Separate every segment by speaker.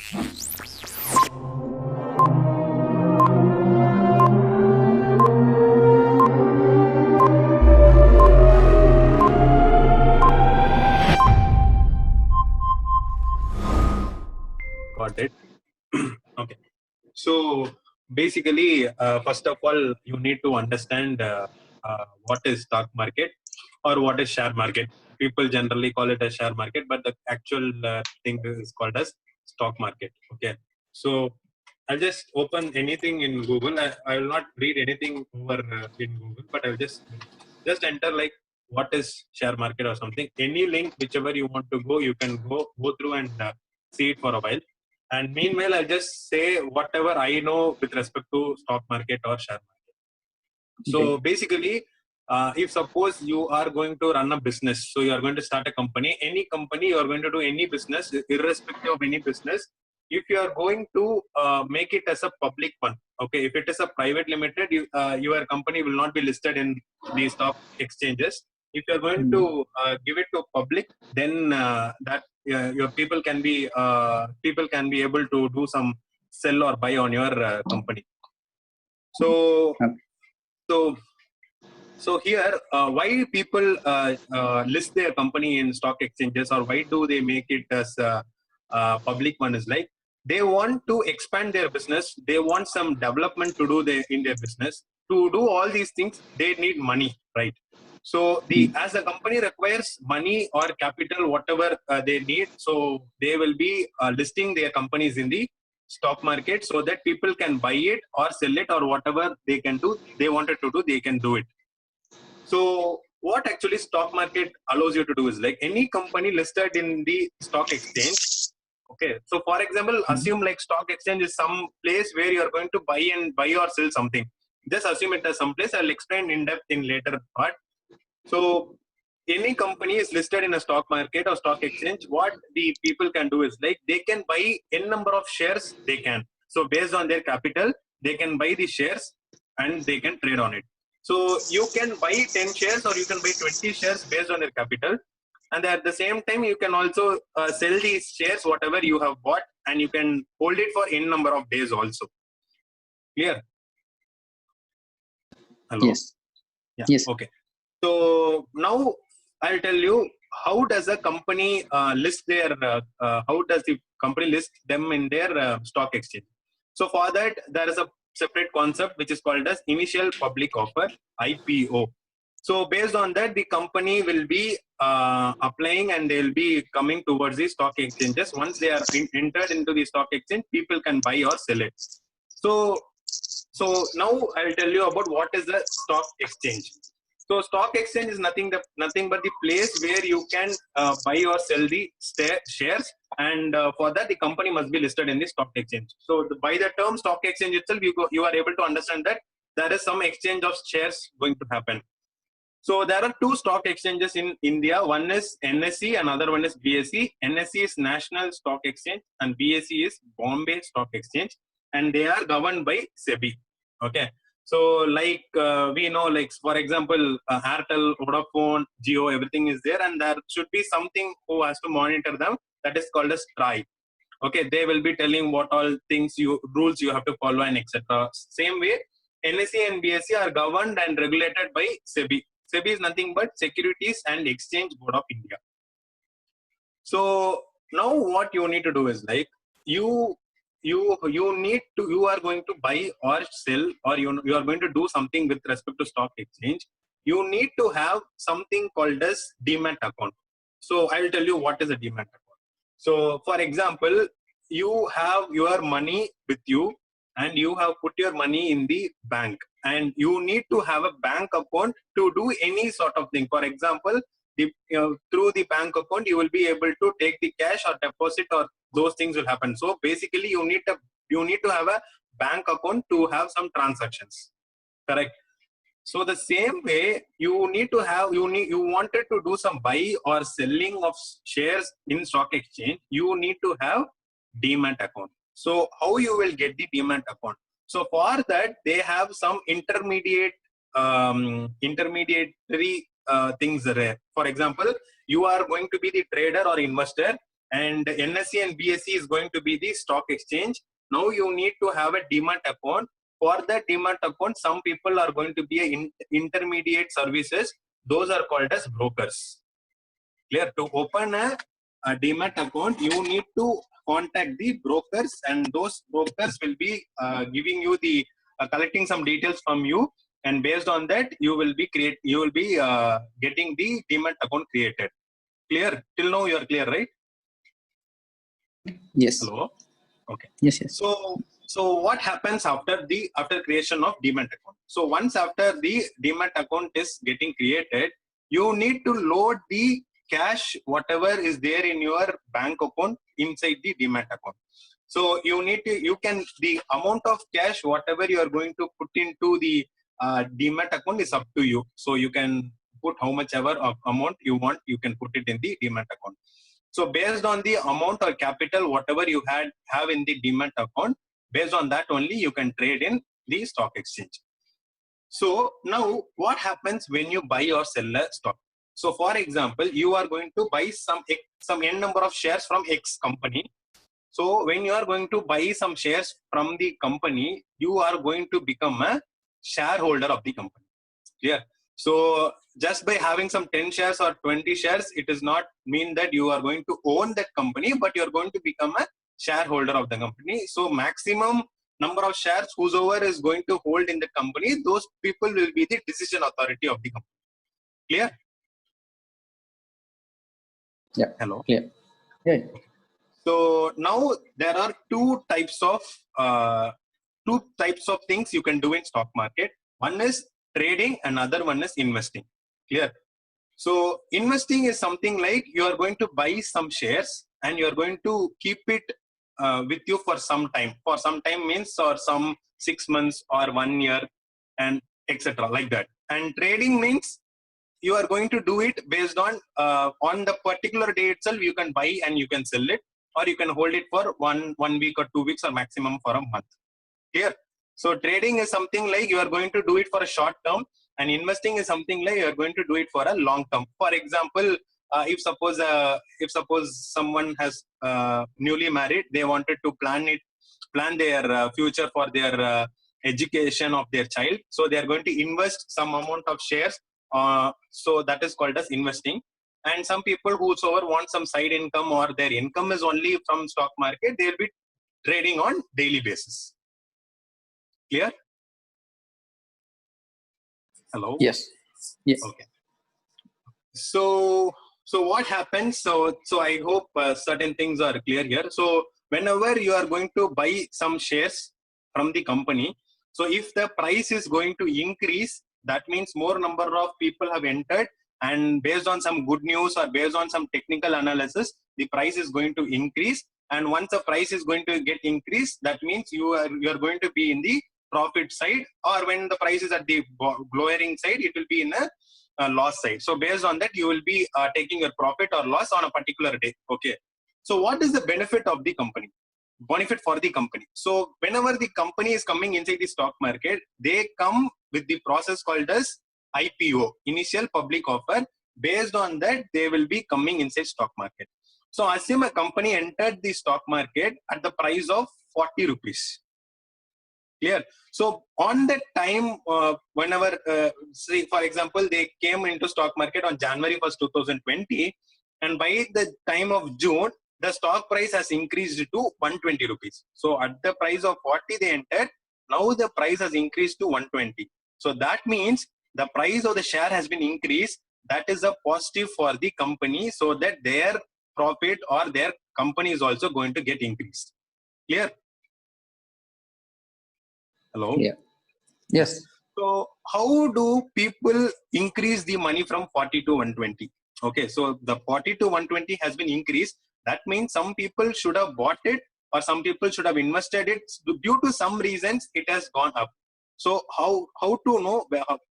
Speaker 1: Got it. Okay. So basically, first of all, you need to understand what is stock market or what is share market. People generally call it a share market, but the actual thing is called as stock market. Okay. So I'll just open anything in Google. I will not read anything over in Google, but I'll just enter like what is share market or something. Any link, whichever you want to go, you can go through and see it for a while. And meanwhile, I'll just say whatever I know with respect to stock market or share market.
Speaker 2: Okay.
Speaker 1: So basically, if suppose you are going to run a business, so you are going to start a company, any company you are going to do any business, irrespective of any business, if you are going to make it as a public one, okay, if it is a private limited, your company will not be listed in the stock exchanges. If you are going to give it to public, then your people can be able to do some sell or buy on your company. So
Speaker 2: Okay.
Speaker 1: so so here, why people list their company in stock exchanges, or why do they make it as a public one? Is like they want to expand their business. They want some development to do in their business. To do all these things, they need money, right? So as a company requires money or capital, whatever they need, so they will be listing their companies in the stock market so that people can buy it or sell it or whatever they can do. They wanted to do, they can do it. So what actually stock market allows you to do is like any company listed in the stock exchange. Okay. So for example, assume like stock exchange is some place where you are going to buy or sell something. Just assume it as some place. I'll explain in depth in later part. So any company is listed in a stock market or stock exchange. What the people can do is like they can buy n number of shares they can. So based on their capital, they can buy the shares and they can trade on it. So you can buy 10 shares or you can buy 20 shares based on your capital. And at the same time, you can also sell these shares, whatever you have bought, and you can hold it for n number of days also. Clear? Hello?
Speaker 2: Yes.
Speaker 1: Yeah.
Speaker 2: Yes.
Speaker 1: Okay. So now I'll tell you how does a company list their, how does the company list them in their stock exchange. So for that, there is a separate concept which is called as initial public offer, IPO. So based on that, the company will be applying and they'll be coming towards the stock exchanges. Once they are entered into the stock exchange, people can buy or sell it. So now I'll tell you about what is the stock exchange. So stock exchange is nothing but the place where you can buy or sell the shares, and for that the company must be listed in the stock exchange. So by the term stock exchange itself, you are able to understand that there is some exchange of shares going to happen. So there are two stock exchanges in India. One is NSE, another one is BSE. NSE is National Stock Exchange and BSE is Bombay Stock Exchange, and they are governed by SEBI. Okay. So like we know, like for example, Airtel, Vodafone, Jio, everything is there, and there should be something who has to monitor them. That is called as TRAI. Okay, they will be telling what all rules you have to follow and etc. Same way, NSE and BSE are governed and regulated by SEBI. SEBI is nothing but Securities and Exchange Board of India. So now what you need to do is like you are going to buy or sell, or you are going to do something with respect to stock exchange. You need to have something called as demat account. So I will tell you what is a demat account. So for example, you have your money with you and you have put your money in the bank, and you need to have a bank account to do any sort of thing. For example, through the bank account, you will be able to take the cash or deposit, or those things will happen. So basically, you need to have a bank account to have some transactions. Correct. So the same way, you wanted to do some buy or selling of shares in stock exchange, you need to have demat account. So how you will get the demat account? So for that, they have some intermediary things there. For example, you are going to be the trader or investor. and NSE and BSE is going to be the stock exchange. Now you need to have a demat account. For the demat account, some people are going to be intermediate services. Those are called as brokers. Clear? To open a demat account, you need to contact the brokers, and those brokers will be giving you the collecting some details from you, and based on that, you will be getting the demat account created. Clear? Till now, you are clear, right?
Speaker 2: Yes.
Speaker 1: Hello. Okay.
Speaker 2: Yes. Yes.
Speaker 1: So what happens after creation of demat account? So once after the demat account is getting created, you need to load the cash, whatever is there in your bank account, inside the demat account. So the amount of cash, whatever you are going to put into the demat account is up to you. So you can put how much ever amount you want, you can put it in the demat account. So based on the amount or capital, whatever you have in the demat account, based on that only you can trade in the stock exchange. So now what happens when you buy or sell a stock? So for example, you are going to buy some n number of shares from X company. So when you are going to buy some shares from the company, you are going to become a shareholder of the company. Yeah. So just by having some 10 shares or 20 shares, it does not mean that you are going to own that company, but you are going to become a shareholder of the company. So maximum number of shares whosoever is going to hold in the company, those people will be the decision authority of the company. Clear?
Speaker 2: Yeah.
Speaker 1: Hello.
Speaker 2: Clear. Yeah.
Speaker 1: So now there are two types of things you can do in stock market. One is trading, another one is investing. Clear? So investing is something like you are going to buy some shares and you are going to keep it with you for some time. For some time means or some 6 months or 1 year and etc. like that. And trading means you are going to do it based on the particular day itself. You can buy and you can sell it, or you can hold it for one week or 2 weeks or maximum for a month. Here, so trading is something like you are going to do it for a short term, and investing is something like you are going to do it for a long term. For example, if suppose someone has newly married, they wanted to plan their future for their education of their child, so they are going to invest some amount of shares. So that is called as investing. And some people whosoever want some side income, or their income is only from stock market, they will be trading on daily basis. Clear? Hello?
Speaker 2: Yes. Yes.
Speaker 1: Okay. So what happens? So I hope certain things are clear here. So whenever you are going to buy some shares from the company, so if the price is going to increase, that means more number of people have entered, and based on some good news or based on some technical analysis, the price is going to increase. And once the price is going to get increased, that means you are going to be in the profit side, or when the price is at the lowering side, it will be in a loss side. So based on that, you will be taking your profit or loss on a particular day. Okay. So what is the benefit of the company? Benefit for the company. So whenever the company is coming inside the stock market, they come with the process called as IPO, initial public offer. Based on that, they will be coming inside stock market. So assume a company entered the stock market at the price of 40 rupees. Clear? So on that time, whenever, say for example, they came into stock market on January 1st, 2020, and by the time of June, the stock price has increased to 120 rupees. So at the price of 40 they entered, now the price has increased to 120. So that means the price of the share has been increased. That is a positive for the company, so that their profit or their company is also going to get increased. Clear? Hello?
Speaker 2: Yeah. Yes.
Speaker 1: So how do people increase the money from 40 to 120? Okay, so the 40 to 120 has been increased. That means some people should have bought it, or some people should have invested it. Due to some reasons, it has gone up. So how to know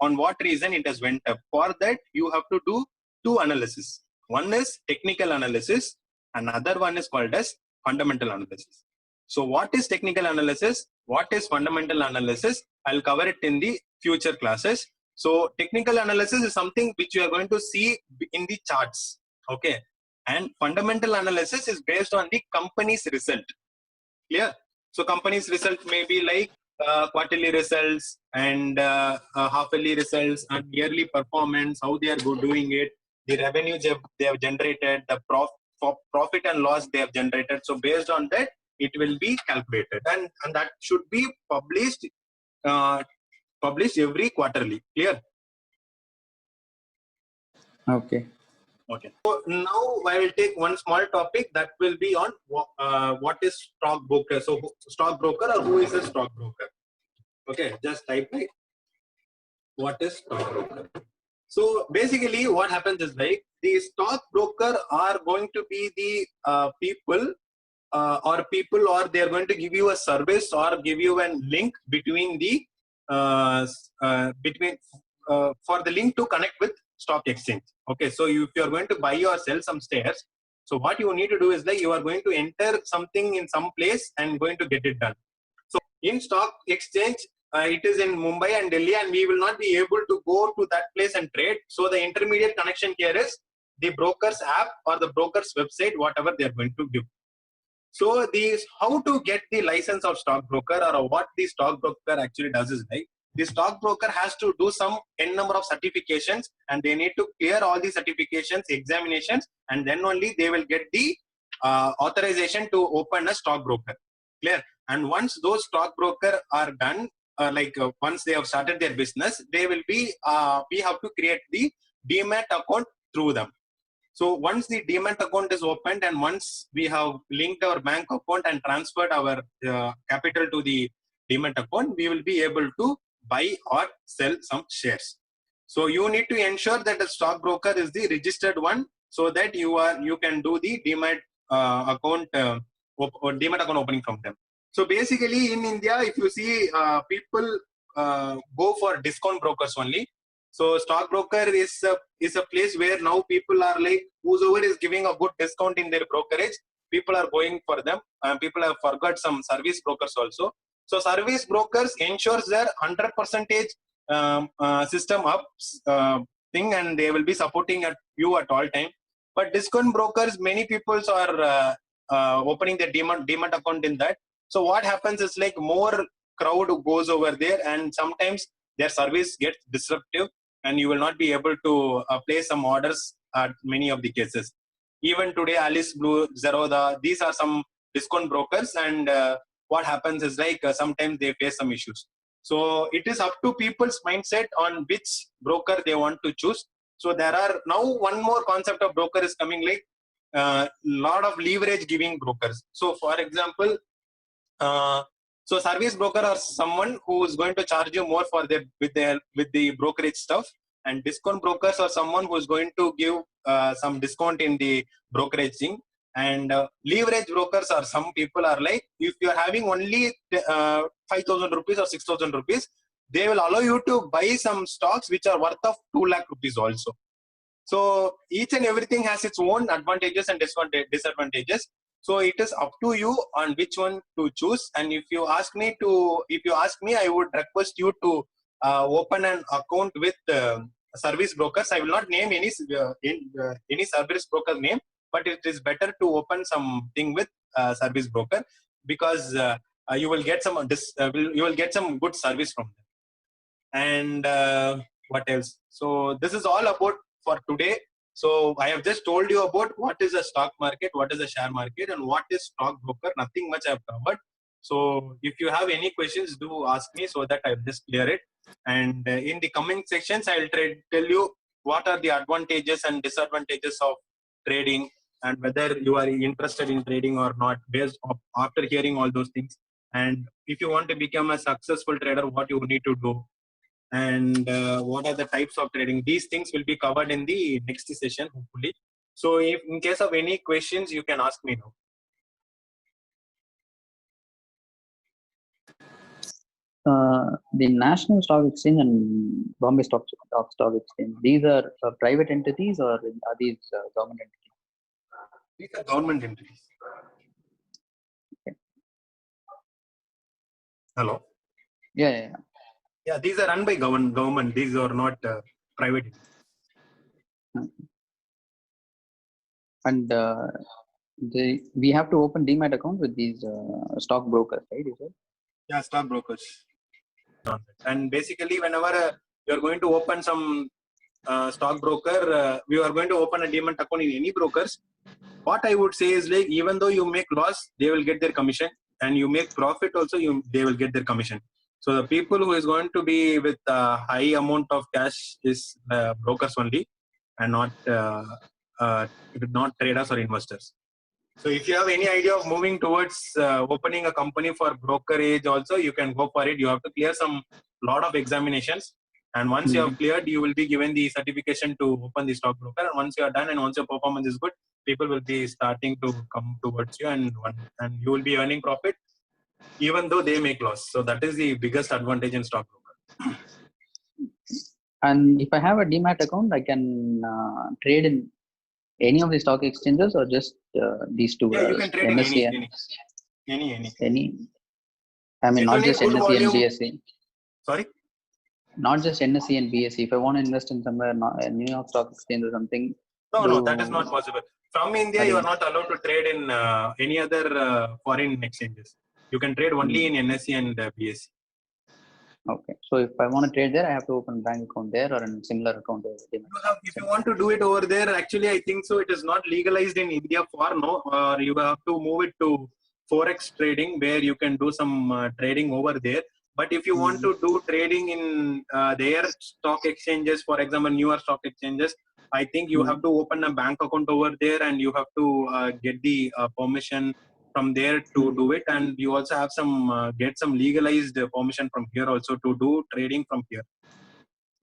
Speaker 1: on what reason it has went up? For that, you have to do two analysis. One is technical analysis. Another one is called as fundamental analysis. So what is technical analysis? What is fundamental analysis? I'll cover it in the future classes. So technical analysis is something which you are going to see in the charts. Okay. And fundamental analysis is based on the company's result. Clear? So company's result may be like quarterly results and half-yearly results and yearly performance, how they are doing it, the revenue they have generated, the profit and loss they have generated. So based on that, it will be calculated, and that should be published every quarterly. Clear?
Speaker 2: Okay.
Speaker 1: Okay. So now I will take one small topic that will be on what is stockbroker. So stockbroker, or who is a stockbroker? Okay, just type like what is stockbroker. So basically, what happens is like the stockbroker are going to be the people or they are going to give you a service or give you a link between the for the link to connect with stock exchange. Okay, so if you are going to buy or sell some shares, so what you need to do is like you are going to enter something in some place and going to get it done. So in stock exchange, it is in Mumbai and Delhi, and we will not be able to go to that place and trade. So the intermediate connection here is the broker's app or the broker's website, whatever they are going to give. So how to get the license of stockbroker, or what the stockbroker actually does is like the stockbroker has to do some n number of certifications, and they need to clear all the certifications, examinations, and then only they will get the authorization to open a stockbroker. Clear? And once those stockbroker are done, once they have started their business, they will be we have to create the demat account through them. So once the demat account is opened, and once we have linked our bank account and transferred our capital to the demat account, we will be able to buy or sell some shares. So you need to ensure that the stockbroker is the registered one, so that you can do the demat account opening from them. So basically in India, if you see people go for discount brokers only. So stockbroker is a place where now people are like, whosoever is giving a good discount in their brokerage, people are going for them. People have forgot some service brokers also. So service brokers ensures their 100% system up thing, and they will be supporting you at all time. But discount brokers, many people are opening their demat account in that. So what happens is like more crowd goes over there, and sometimes their service gets disruptive, and you will not be able to place some orders at many of the cases. Even today, Alice Blue, Zerodha, these are some discount brokers, and what happens is like sometimes they face some issues. So it is up to people's mindset on which broker they want to choose. So there are now one more concept of broker is coming, like lot of leverage giving brokers. So for example, so service broker are someone who is going to charge you more for with the brokerage stuff, and discount brokers are someone who is going to give some discount in the brokerage thing. And leverage brokers are some people are like, if you are having only 5,000 rupees or 6,000 rupees, they will allow you to buy some stocks which are worth of 2 lakh rupees also. So each and everything has its own advantages and disadvantages. So it is up to you on which one to choose. And if you ask me, I would request you to open an account with service brokers. I will not name any service broker name, but it is better to open something with service broker, because you will get some good service from them. And what else? So this is all about for today. So I have just told you about what is a stock market, what is a share market, and what is stockbroker. Nothing much I have covered. So if you have any questions, do ask me so that I will just clear it. And in the coming sections, I will tell you what are the advantages and disadvantages of trading, and whether you are interested in trading or not based after hearing all those things. And if you want to become a successful trader, what you need to do, and what are the types of trading. These things will be covered in the next session, hopefully. So if in case of any questions, you can ask me now.
Speaker 2: The National Stock Exchange and Bombay Stock Exchange, these are private entities, or are these government entities?
Speaker 1: These are government entities.
Speaker 2: Okay.
Speaker 1: Hello?
Speaker 2: Yeah.
Speaker 1: Yeah, these are run by government. These are not private.
Speaker 2: And we have to open Demat account with these stock brokers, right? Is it?
Speaker 1: Yeah, stock brokers. And basically, whenever you're going to open some stock broker, we are going to open a Demat account in any brokers. What I would say is, like, even though you make loss, they will get their commission, and you make profit also, they will get their commission. So the people who is going to be with a high amount of cash is brokers only, and not traders or investors. So if you have any idea of moving towards opening a company for brokerage also, you can go for it. You have to clear some lot of examinations. And once you have cleared, you will be given the certification to open the stock broker. And once you are done and once your performance is good, people will be starting to come towards you, and you will be earning profit even though they make loss. So that is the biggest advantage in stock broker.
Speaker 2: And if I have a Demat account, I can trade in any of the stock exchanges or just these two?
Speaker 1: Yeah, you can trade in
Speaker 2: NSE any. I mean, not just NSE and BSE.
Speaker 1: Sorry?
Speaker 2: Not just NSE and BSE. If I want to invest in somewhere, New York Stock Exchange or something.
Speaker 1: No, that is not possible. From India, you are not allowed to trade in any other foreign exchanges. You can trade only in NSE and BSE.
Speaker 2: Okay. So if I want to trade there, I have to open a bank account there or a similar account there.
Speaker 1: If you want to do it over there, actually, I think so. It is not legalized in India for now, or you have to move it to Forex trading, where you can do some trading over there. But if you want to do trading in their stock exchanges, for example, newer stock exchanges, I think you have to open a bank account over there, and you have to get the permission from there to do it. And you also have some get some legalized permission from here also to do trading from here.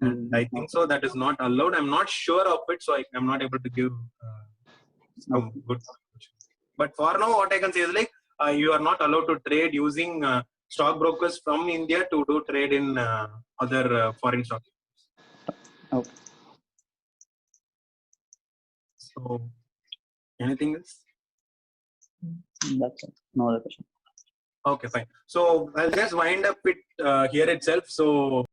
Speaker 1: And I think so that is not allowed. I'm not sure of it, so I'm not able to give some good information. But for now, what I can say is, like, you are not allowed to trade using stock brokers from India to do trade in other foreign stock.
Speaker 2: Okay.
Speaker 1: So, anything else?
Speaker 2: That's it. No other question.
Speaker 1: Okay, fine. So I'll just wind up it here itself. So